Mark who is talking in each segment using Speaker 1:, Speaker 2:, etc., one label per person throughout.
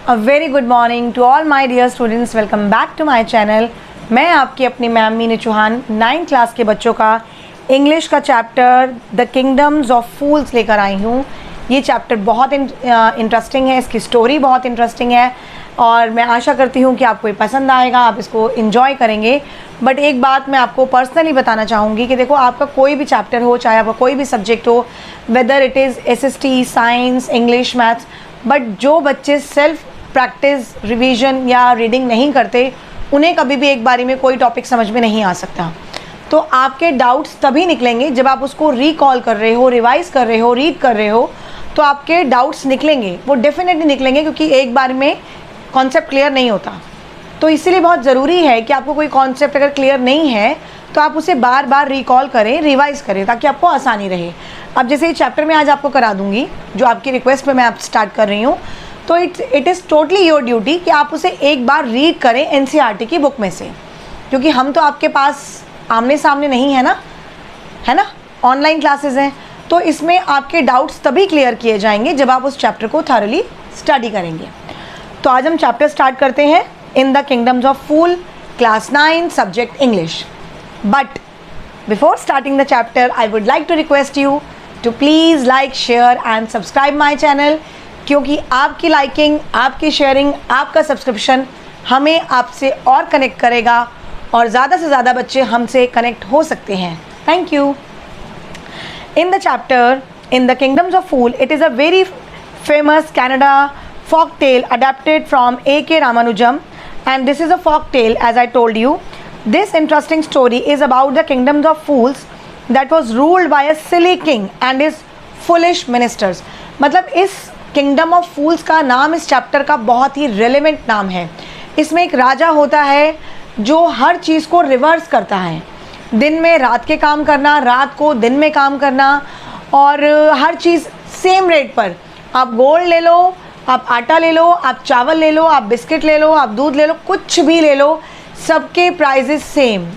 Speaker 1: A very good morning to all my dear students. Welcome back to my channel. मैं आपकी अपनी ma'am Meenu Chauhan 9th class के बच्चों का इंग्लिश का चैप्टर द किंगडम्स ऑफ फूल्स लेकर आई हूँ। ये चैप्टर बहुत इंटरेस्टिंग है, इसकी स्टोरी बहुत इंटरेस्टिंग है और मैं आशा करती हूँ कि आपको ये पसंद आएगा, आप इसको इन्जॉय करेंगे। बट एक बात मैं आपको पर्सनली बताना चाहूँगी कि देखो, आपका कोई भी चैप्टर हो, चाहे आपका कोई भी सब्जेक्ट हो, whether it is SST, science, English, maths, but जो बच्चे सेल्फ प्रैक्टिस, रिवीजन या रीडिंग नहीं करते, उन्हें कभी भी एक बारी में कोई टॉपिक समझ में नहीं आ सकता। तो आपके डाउट्स तभी निकलेंगे जब आप उसको रिकॉल कर रहे हो, रिवाइज कर रहे हो, रीड कर रहे हो, तो आपके डाउट्स निकलेंगे, वो डेफिनेटली निकलेंगे, क्योंकि एक बार में कॉन्सेप्ट क्लियर नहीं होता। तो इसीलिए बहुत ज़रूरी है कि आपको कोई कॉन्सेप्ट अगर क्लियर नहीं है तो आप उसे बार बार रिकॉल करें, रिवाइज करें, ताकि आपको आसानी रहे। अब जैसे ये चैप्टर मैं आज आपको करा दूंगी, जो आपकी रिक्वेस्ट पे मैं आप स्टार्ट कर रही हूँ, तो it is totally your duty कि आप उसे एक बार रीड करें NCERT की बुक में से, क्योंकि हम तो आपके पास आमने सामने नहीं है ना, ऑनलाइन क्लासेस हैं। तो इसमें आपके डाउट्स तभी क्लियर किए जाएंगे जब आप उस चैप्टर को थॉरली स्टडी करेंगे। तो आज हम चैप्टर स्टार्ट करते हैं, in the kingdoms of fool, class 9, subject English. But before starting the chapter, I would like to request you to please like, share and subscribe my channel, क्योंकि आपकी liking, आपकी sharing, आपका subscription हमें आपसे और connect करेगा और ज़्यादा से ज़्यादा बच्चे हमसे कनेक्ट हो सकते हैं। Thank you. In the chapter, in the Kingdoms of Fool, it is a very famous Canada folk tale adapted from A.K. Ramanujam, and this is a folk tale, as I told you. This interesting story is about the Kingdoms of Fools that was ruled by a silly king and his foolish ministers. मतलब इस Kingdom of Fools का नाम इस chapter का बहुत ही relevant नाम है। इसमें एक राजा होता है जो हर चीज़ को रिवर्स करता है, दिन में रात के काम करना, रात को दिन में काम करना, और हर चीज़ सेम रेट पर। आप गोल्ड ले लो, आप आटा ले लो, आप चावल ले लो, आप बिस्किट ले लो, आप दूध ले लो, कुछ भी ले लो, सबके prices same.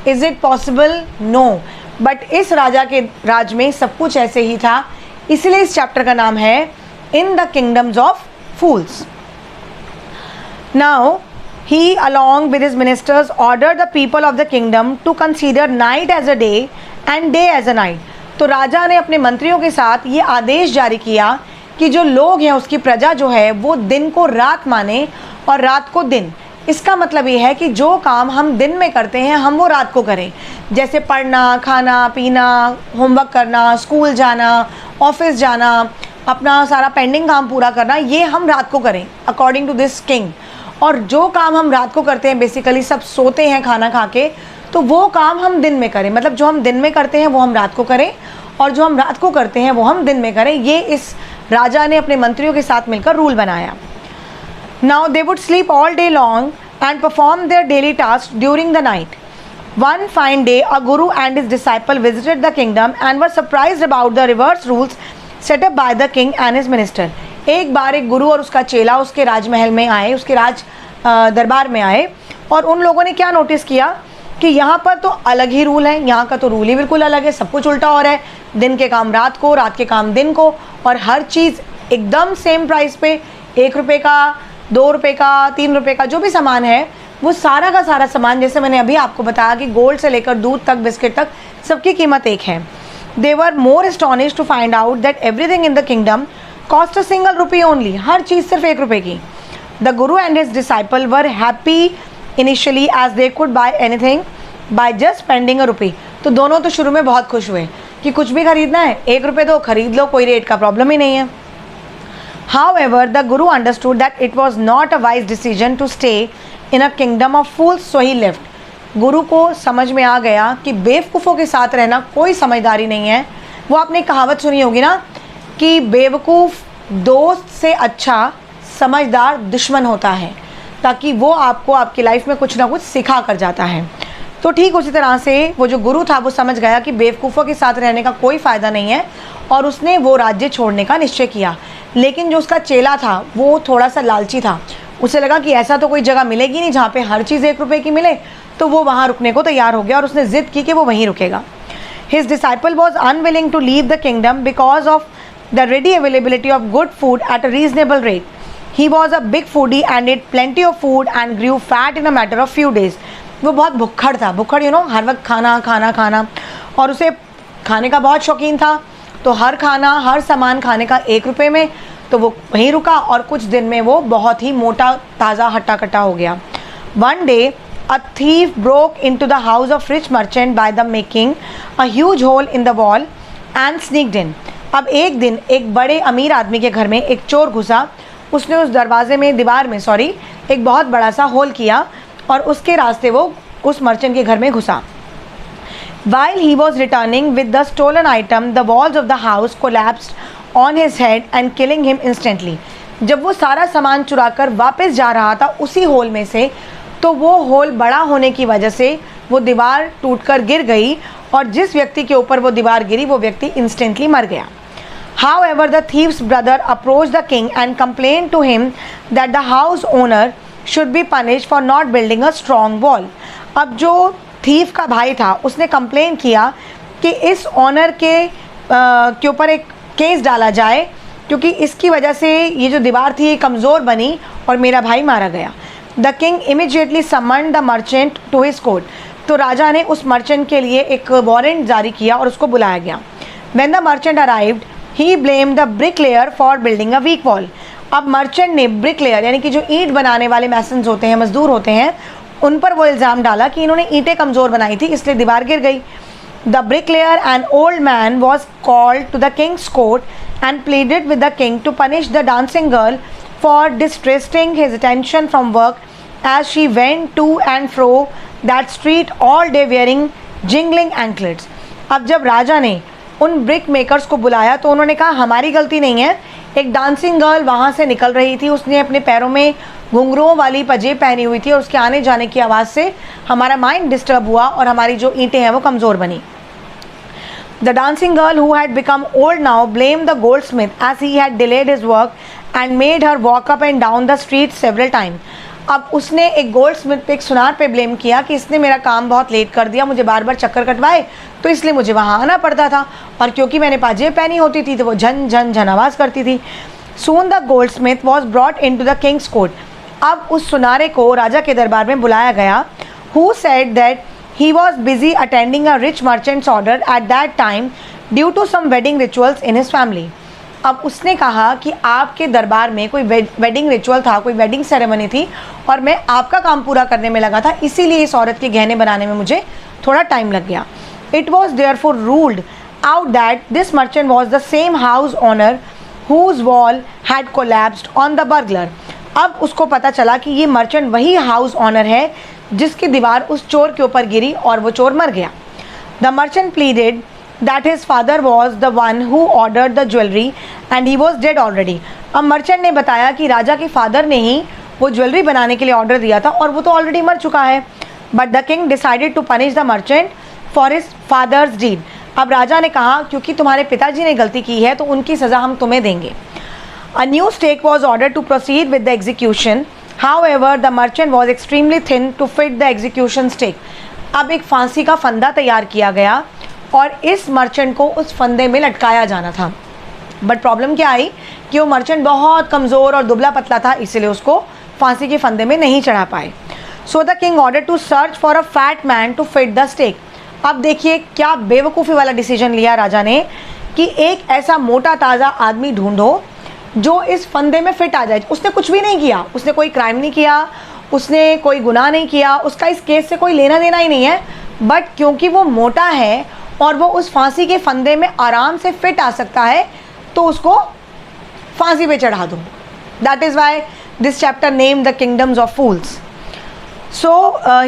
Speaker 1: Is it possible? No. But इस राजा के राज में सब कुछ ऐसे ही था, इसलिए इस चैप्टर का नाम है इन the kingdoms of fools. Now he along with his ministers ordered the people of the kingdom to consider night as a day and day as a night. तो राजा ने अपने मंत्रियों के साथ ये आदेश जारी किया कि जो लोग हैं, उसकी प्रजा जो है, वो दिन को रात माने और रात को दिन। इसका मतलब ये है कि जो काम हम दिन में करते हैं हम वो रात को करें, जैसे पढ़ना, खाना पीना, होमवर्क करना, स्कूल जाना, ऑफिस जाना, अपना सारा पेंडिंग काम पूरा करना, ये हम रात को करें अकॉर्डिंग टू दिस किंग। और जो काम हम रात को करते हैं, बेसिकली सब सोते हैं खाना खा के, तो वो काम हम दिन में करें। मतलब जो हम दिन में करते हैं वो हम रात को करें, और जो हम रात को करते हैं वो हम दिन में करें। ये इस राजा ने अपने मंत्रियों के साथ मिलकर रूल बनाया। Now they would sleep all day long and perform their daily task during the night. One fine day a guru and his disciple visited the kingdom and were surprised about the reverse rules set up by the king and his minister. एक बार एक गुरु और उसका चेला उसके राजमहल में आए, उसके राज दरबार में आए, और उन लोगों ने क्या नोटिस किया कि यहाँ पर तो अलग ही रूल है, यहाँ का तो रूल ही बिल्कुल अलग है, सब कुछ उल्टा हो रहा है। दिन के काम रात को, रात के काम दिन को, और हर चीज़ एकदम सेम प्राइस पे, 1 रुपये का, 2 रुपये का, 3 रुपये का जो भी सामान है, वो सारा का सारा सामान, जैसे मैंने अभी आपको बताया कि गोल्ड से लेकर दूध तक, बिस्किट तक, सबकी कीमत एक है। They were more astonished to find out that everything in the kingdom cost a single rupee only. हर चीज़ सिर्फ 1 रुपये की। The guru and his disciple were happy initially as they could buy anything by just spending a rupee. तो दोनों तो शुरू में बहुत खुश हुए कि कुछ भी खरीदना है, 1 रुपये दो, खरीद लो, कोई रेट का प्रॉब्लम ही नहीं है। However, the guru understood that it was not a wise decision to stay in a kingdom of fools, so he left. गुरु को समझ में आ गया कि बेवकूफ़ों के साथ रहना कोई समझदारी नहीं है। वो आपने कहावत सुनी होगी ना कि बेवकूफ़ दोस्त से अच्छा समझदार दुश्मन होता है, ताकि वो आपको आपकी लाइफ में कुछ ना कुछ सिखा कर जाता है। तो ठीक उसी तरह से वो जो गुरु था वो समझ गया कि बेवकूफ़ों के साथ रहने का कोई फ़ायदा नहीं है, और उसने वो राज्य छोड़ने का निश्चय किया। लेकिन जो उसका चेला था वो थोड़ा सा लालची था, उसे लगा कि ऐसा तो कोई जगह मिलेगी नहीं जहाँ पे हर चीज़ 1 रुपये की मिले, तो वो वहाँ रुकने को तैयार हो गया और उसने ज़िद की कि वो वहीं रुकेगा। His disciple was unwilling to leave the kingdom because of the ready availability of good food at a reasonable rate. He was a big foodie and it plenty of food and Guru fat in a matter of few days. वो बहुत भुक्खड़ था, भुक्खड़ हर वक्त खाना खाना खाना, और उसे खाने का बहुत शौकीन था। तो हर सामान खाने का 1 रुपये में, तो वो वहीं रुका और कुछ दिन में वो बहुत ही मोटा ताज़ा हट्टा कट्टा हो गया। One day a thief broke into the house of rich merchant by the making a huge hole in the wall and sneaked in। अब एक दिन एक बड़े अमीर आदमी के घर में एक चोर घुसा, उसने उस दीवार में एक बहुत बड़ा सा होल किया और उसके रास्ते वो उस मर्चेंट के घर में घुसा। While he was returning with the stolen item, the walls of the house collapsed on his head and killing him instantly। जब वो सारा सामान चुराकर वापस जा रहा था उसी होल में से, तो वो होल बड़ा होने की वजह से वो दीवार टूटकर गिर गई और जिस व्यक्ति के ऊपर वो दीवार गिरी वो व्यक्ति इंस्टेंटली मर गया। However, the thief's brother approached the king and complained to him that the house owner should be punished for not building a strong wall। अब जो थीफ का भाई था उसने कंप्लेन किया कि इस ऑनर के ऊपर एक केस डाला जाए, क्योंकि इसकी वजह से ये जो दीवार थी ये कमज़ोर बनी और मेरा भाई मारा गया। The king immediately summoned the merchant to his court. तो राजा ने उस मर्चेंट के लिए एक वारंट जारी किया और उसको बुलाया गया। When the merchant arrived he blamed the bricklayer for building a weak wall. अब मर्चेंट ने ब्रिकलेयर यानी कि जो ईंट बनाने वाले मैसन्स होते हैं, मजदूर होते हैं, उन पर वो इल्ज़ाम डाला कि इन्होंने ईंटें कमज़ोर बनाई थी इसलिए दीवार गिर गई। The bricklayer an old man was called to the king's court and pleaded with the king to punish the dancing girl for distracting his attention from work as she went to and fro that street all day wearing jingling anklets। अब जब राजा ने उन brick makers को बुलाया तो उन्होंने कहा हमारी गलती नहीं है, एक डांसिंग गर्ल वहाँ से निकल रही थी, उसने अपने पैरों में घुंघरुओं वाली पजेब पहनी हुई थी और उसके आने जाने की आवाज़ से हमारा माइंड डिस्टर्ब हुआ और हमारी जो ईंटें हैं वो कमज़ोर बनी। The dancing girl, who had become old now, blamed the goldsmith as he had delayed his work and made her walk up and down the street several times। अब उसने एक गोल्ड स्मिथ पे, एक सुनार पे ब्लेम किया कि इसने मेरा काम बहुत लेट कर दिया, मुझे बार बार चक्कर कटवाए तो इसलिए मुझे वहाँ आना पड़ता था, और क्योंकि मैंने पाजेब पहनी होती थी तो वो झन झन झन आवाज़ करती थी। Soon the goldsmith was brought into the king's court। अब उस सुनारे को राजा के दरबार में बुलाया गया। Who said that he was busy attending a rich merchant's order at that time due to some wedding rituals in his family। अब उसने कहा कि आपके दरबार में कोई वेडिंग रिचुअल था, कोई वेडिंग सेरेमनी थी और मैं आपका काम पूरा करने में लगा था, इसीलिए इस औरत के गहने बनाने में मुझे थोड़ा टाइम लग गया। It was therefore ruled out that this merchant was the same house owner whose wall had collapsed on the burglar। अब उसको पता चला कि ये मर्चेंट वही हाउस ऑनर है जिसकी दीवार उस चोर के ऊपर गिरी और वो चोर मर गया। The merchant pleaded that his father was the one who ordered the jewellery and he was dead already. अब मर्चेंट ने बताया कि राजा के फादर ने ही वो ज्वेलरी बनाने के लिए ऑर्डर दिया था और वो तो ऑलरेडी मर चुका है। But the king decided to punish the merchant for his father's deed. अब राजा ने कहा क्योंकि तुम्हारे पिताजी ने गलती की है तो उनकी सज़ा हम तुम्हें देंगे। A new stake was ordered to proceed with the execution. However, the merchant was extremely thin to fit the execution stake। अब एक फांसी का फंदा तैयार किया गया और इस मर्चेंट को उस फंदे में लटकाया जाना था। बट प्रॉब्लम क्या आई कि वो मर्चेंट बहुत कमज़ोर और दुबला पतला था, इसलिए उसको फांसी के फंदे में नहीं चढ़ा पाए। So the king order to search for a fat man to fit the stake. अब देखिए क्या बेवकूफ़ी वाला डिसीजन लिया राजा ने कि एक ऐसा मोटा ताज़ा आदमी ढूंढो जो इस फंदे में फिट आ जाए। उसने कुछ भी नहीं किया, उसने कोई क्राइम नहीं किया, उसने कोई गुनाह नहीं किया, उसका इस केस से कोई लेना देना ही नहीं है, बट क्योंकि वो मोटा है और वो उस फांसी के फंदे में आराम से फिट आ सकता है तो उसको फांसी पे चढ़ा दो। That is why this chapter name the kingdoms of fools. So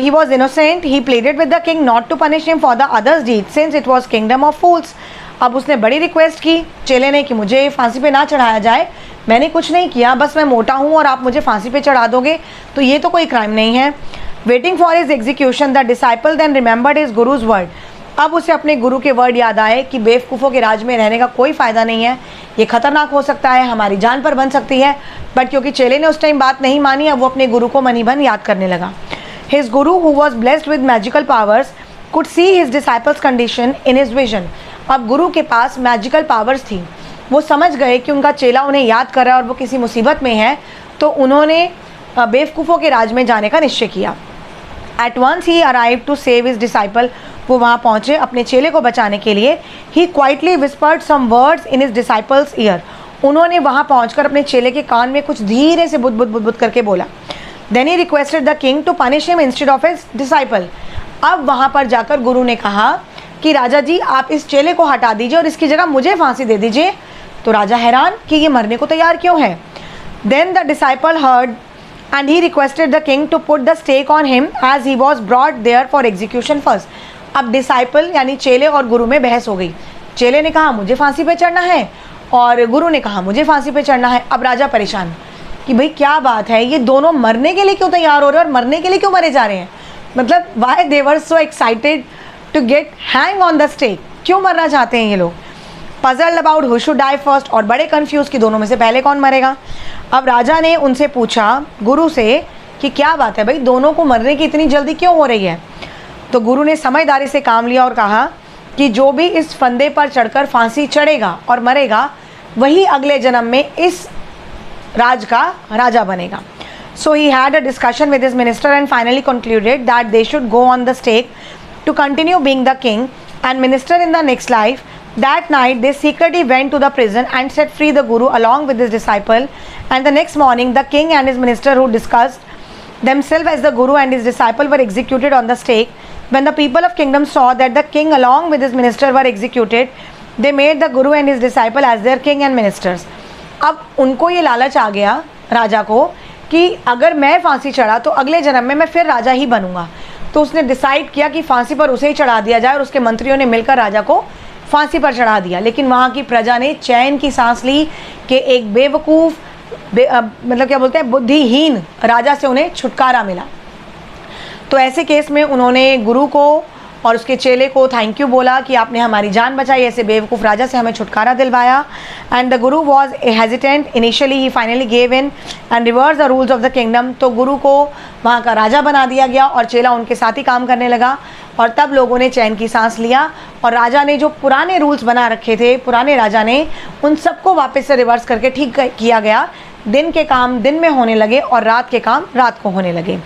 Speaker 1: he was innocent. He pleaded with the king not to punish him for the other's deed since it was kingdom of fools। अब उसने बड़ी request की चेले ने कि मुझे फांसी पे ना चढ़ाया जाए, मैंने कुछ नहीं किया, बस मैं मोटा हूँ और आप मुझे फांसी पे चढ़ा दोगे तो ये तो कोई क्राइम नहीं है। Waiting for his execution the disciple then remembered his guru's word. अब उसे अपने गुरु के वर्ड याद आए कि बेवकूफ़ों के राज में रहने का कोई फ़ायदा नहीं है, ये ख़तरनाक हो सकता है, हमारी जान पर बन सकती है। बट क्योंकि चेले ने उस टाइम बात नहीं मानी, अब वो अपने गुरु को मनी भन याद करने लगा। His guru, who was blessed with magical powers, could see his disciples' condition in his vision। अब गुरु के पास मैजिकल पावर्स थी, वो समझ गए कि उनका चेला उन्हें याद कर रहा है और वो किसी मुसीबत में है, तो उन्होंने बेवकूफ़ों के राज में जाने का निश्चय किया। At once he arrive to save his disciple, वो वहाँ पहुँचे अपने चेले को बचाने के लिए। He quietly whispered some words in his disciple's ear, उन्होंने वहाँ पहुँचकर अपने चेले के कान में कुछ धीरे से बुद बुद बुद बुद करके बोला। Then he requested the king to punish him instead of his disciple, अब वहाँ पर जाकर गुरु ने कहा कि राजा जी आप इस चेले को हटा दीजिए और इसकी जगह मुझे फांसी दे दीजिए। तो राजा हैरान कि ये मरने को तैयार क्यों है। Then the disciple heard and he requested the king to put the stake on him as he was brought there for execution first. अब डिसाइपल यानी चेले और गुरु में बहस हो गई। चेले ने कहा मुझे फांसी पे चढ़ना है और गुरु ने कहा मुझे फांसी पे चढ़ना है। अब राजा परेशान कि भाई क्या बात है, ये दोनों मरने के लिए क्यों तैयार हो रहे हैं और मरने के लिए क्यों मरे जा रहे हैं, मतलब why they were so excited to get hang on the stake, क्यों मरना चाहते हैं ये लोग। Puzzled about who should die first, और बड़े कंफ्यूज कि दोनों में से पहले कौन मरेगा। अब राजा ने उनसे पूछा गुरु से कि क्या बात है भाई, दोनों को मरने की इतनी जल्दी क्यों हो रही है। तो गुरु ने समझदारी से काम लिया और कहा कि जो भी इस फंदे पर चढ़कर फांसी चढ़ेगा और मरेगा वही अगले जन्म में इस राज का राजा बनेगा। So he had a discussion with his minister and finally concluded that they should go on the stake to continue being the king and minister in the next life. That night they secretly went to the prison and set free the guru along with his disciple, and the next morning the king and his minister, who discussed themselves as the guru and his disciple, were executed on the stake. When the people of kingdom saw that the king along with his minister were executed, they made the guru and his disciple as their king and ministers. अब उनको ये लालच आ गया राजा को कि अगर मैं फांसी चढ़ा तो अगले जन्म में मैं फिर राजा ही बनूंगा। तो उसने डिसाइड किया कि फांसी पर उसे ही चढ़ा दिया जाए और उसके मंत्रियों ने मिलकर राजा को फांसी पर चढ़ा दिया। लेकिन वहाँ की प्रजा ने चैन की सांस ली कि एक बेवकूफ़ मतलब क्या बोलते हैं बुद्धिहीन राजा से उन्हें छुटकारा मिला। तो ऐसे केस में उन्होंने गुरु को और उसके चेले को थैंक यू बोला कि आपने हमारी जान बचाई, ऐसे बेवकूफ़ राजा से हमें छुटकारा दिलवाया। And the Guru was hesitant initially, he finally gave in and reverse the rules of the kingdom. तो गुरु को वहाँ का राजा बना दिया गया और चेला उनके साथ ही काम करने लगा। और तब लोगों ने चैन की सांस लिया और राजा ने जो पुराने रूल्स बना रखे थे, पुराने राजा ने उन सबको वापस से रिवर्स करके ठीक किया गया। दिन के काम दिन में होने लगे और रात के काम रात को होने लगे।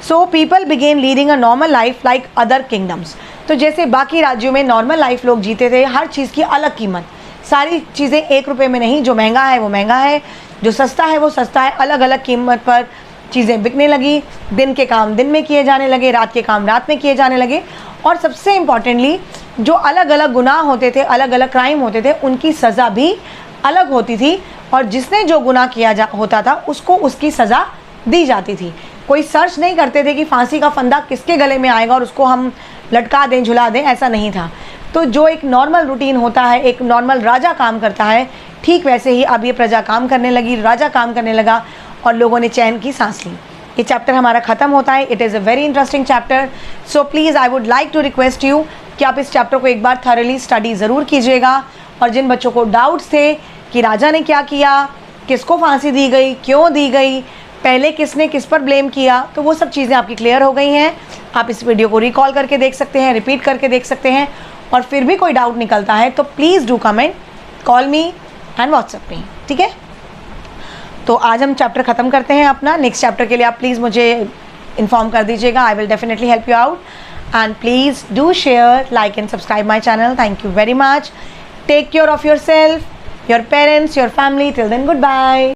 Speaker 1: So people begin leading a normal life like other kingdoms. तो जैसे बाकी राज्यों में नॉर्मल लाइफ लोग जीते थे, हर चीज़ की अलग कीमत, सारी चीज़ें 1 रुपये में नहीं, जो महंगा है वो महंगा है, जो सस्ता है वो सस्ता है, अलग अलग कीमत पर चीज़ें बिकने लगी। दिन के काम दिन में किए जाने लगे, रात के काम रात में किए जाने लगे। और सबसे इम्पॉर्टेंटली जो अलग अलग गुनाह होते थे, अलग अलग क्राइम होते थे, उनकी सज़ा भी अलग होती थी और जिसने जो गुनाह किया होता था उसको उसकी सज़ा दी जाती थी। कोई सर्च नहीं करते थे कि फांसी का फंदा किसके गले में आएगा और उसको हम लटका दें, झुला दें, ऐसा नहीं था। तो जो एक नॉर्मल रूटीन होता है, एक नॉर्मल राजा काम करता है, ठीक वैसे ही अब ये प्रजा काम करने लगी, राजा काम करने लगा और लोगों ने चैन की सांस ली। ये चैप्टर हमारा ख़त्म होता है। It is a very interesting chapter. So please I would like to request you कि आप इस चैप्टर को एक बार थॉरली स्टडी ज़रूर कीजिएगा। और जिन बच्चों को डाउट्स थे कि राजा ने क्या किया, किसको फांसी दी गई, क्यों दी गई, पहले किसने किस पर ब्लेम किया, तो वो सब चीज़ें आपकी क्लियर हो गई हैं। आप इस वीडियो को रिकॉल करके देख सकते हैं, रिपीट करके देख सकते हैं। और फिर भी कोई डाउट निकलता है तो please do comment, call me and WhatsApp me, ठीक है। तो आज हम चैप्टर ख़त्म करते हैं अपना। नेक्स्ट चैप्टर के लिए आप प्लीज़ मुझे इन्फॉर्म कर दीजिएगा। I will definitely help you out and please do share, like and subscribe my channel. Thank you very much. Take care of your self, your parents, your family. Till then, goodbye.